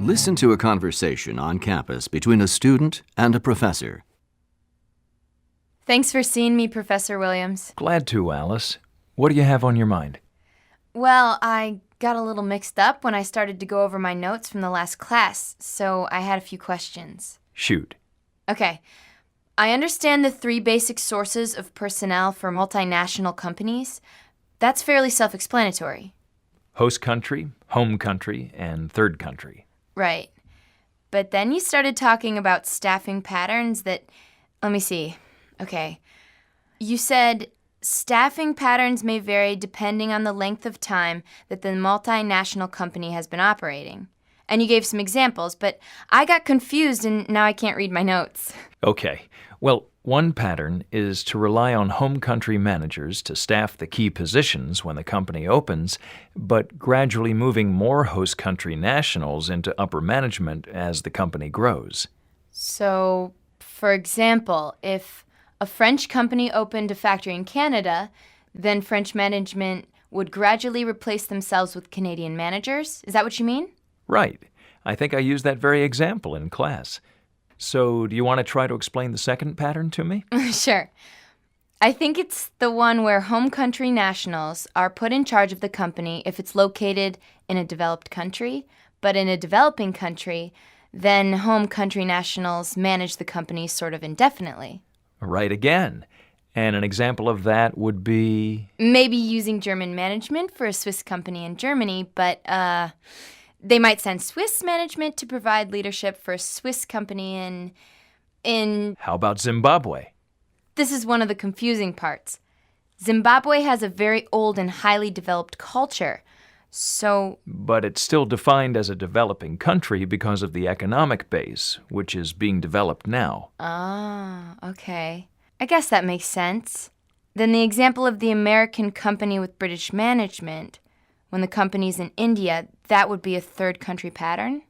Listen to a conversation on campus between a student and a professor. Thanks for seeing me, Professor Williams. Glad to, Alice. What do you have on your mind? Well, I got a little mixed up when I started to go over my notes from the last class, so I had a few questions. Shoot. Okay. I understand the 3 basic sources of personnel for multinational companies. That's fairly self-explanatory. Host country, home country, and third country. Right. But then you started talking about staffing patterns that... Let me see. Okay. You said staffing patterns may vary depending on the length of time that the multinational company has been operating. And you gave some examples, but I got confused and now I can't read my notes. Okay. Well, one pattern is to rely on home country managers to staff the key positions when the company opens, but gradually moving more host country nationals into upper management as the company grows. So, for example, if a French company opened a factory in Canada, then French management would gradually replace themselves with Canadian managers? Is that what you mean? Right. I think I used that very example in class. So, do you want to try to explain the second pattern to me? Sure. I think it's the one where home country nationals are put in charge of the company if it's located in a developed country, but in a developing country, then home country nationals manage the company sort of indefinitely. Right again. And an example of that would be... Maybe using German management for a Swiss company in Germany, but they might send Swiss management to provide leadership for a Swiss company in... How about Zimbabwe? This is one of the confusing parts. Zimbabwe has a very old and highly developed culture, so... But it's still defined as a developing country because of the economic base, which is being developed now. Ah, okay. I guess that makes sense. Then the example of the American company with British management, when the company's in India, that would be a third country pattern?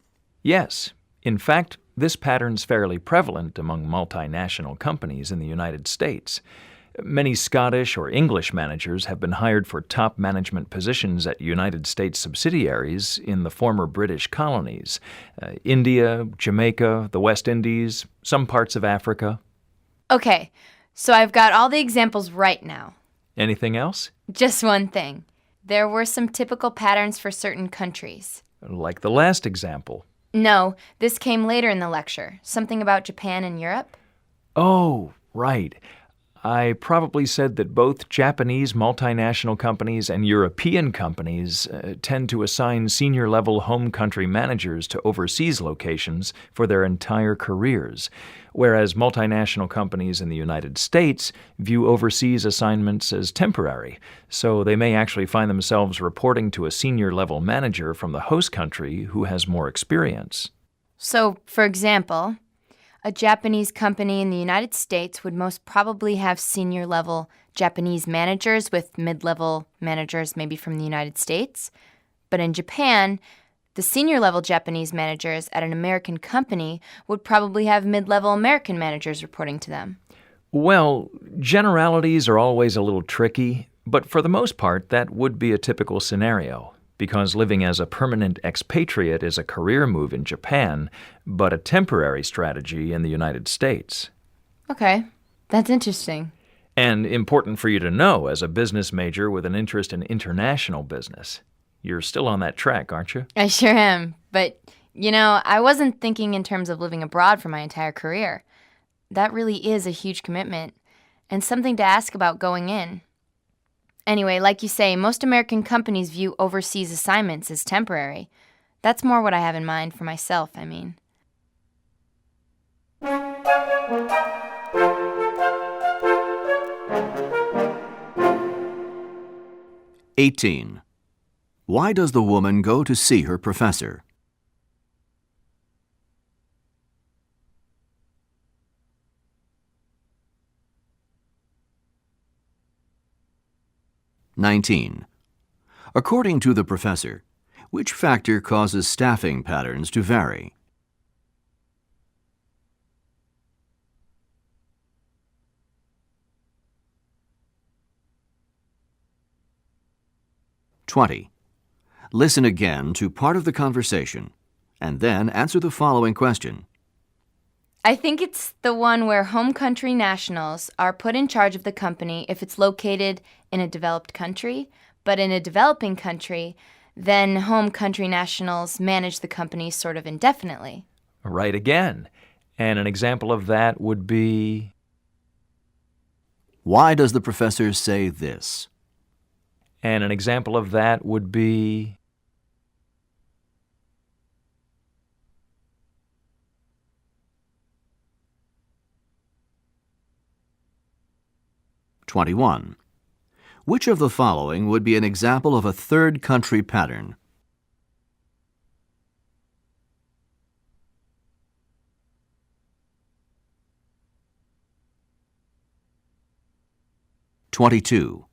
Yes. In fact, this pattern's fairly prevalent among multinational companies in the United States. Many Scottish or English managers have been hired for top management positions at United States subsidiaries in the former British colonies, India, Jamaica, the West Indies, some parts of Africa. Okay, so I've got all the examples right now. Anything else? Just one thing. There were some typical patterns for certain countries. Like the last example. No, this came later in the lecture. Something about Japan and Europe. Oh, right. I probably said that both Japanese multinational companies and European companies tend to assign senior-level home country managers to overseas locations for their entire careers, whereas multinational companies in the United States view overseas assignments as temporary, so they may actually find themselves reporting to a senior-level manager from the host country who has more experience. So, for example, a Japanese company in the United States would most probably have senior-level Japanese managers with mid-level managers maybe from the United States. But in Japan, the senior-level Japanese managers at an American company would probably have mid-level American managers reporting to them. Well, generalities are always a little tricky, but for the most part, that would be a typical scenario. Because living as a permanent expatriate is a career move in Japan, but a temporary strategy in the United States. Okay, that's interesting. And important for you to know as a business major with an interest in international business. You're still on that track, aren't you? I sure am, but, I wasn't thinking in terms of living abroad for my entire career. That really is a huge commitment, and something to ask about going in. Anyway, like you say, most American companies view overseas assignments as temporary. That's more what I have in mind for myself, I mean. (18) Why does the woman go to see her professor? 19. According to the professor, Which factor causes staffing patterns to vary? (20) Listen again to part of the conversation, and then answer the following question. I think it's the one where home country nationals are put in charge of the company if it's located in a developed country, but in a developing country, then home country nationals manage the company sort of indefinitely. Right again. And an example of that would be... Why does the professor say this? And an example of that would be... (21) Which of the following would be an example of a third country pattern? (22)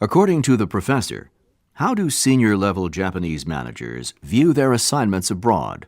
According to the professor, how do senior-level Japanese managers view their assignments abroad?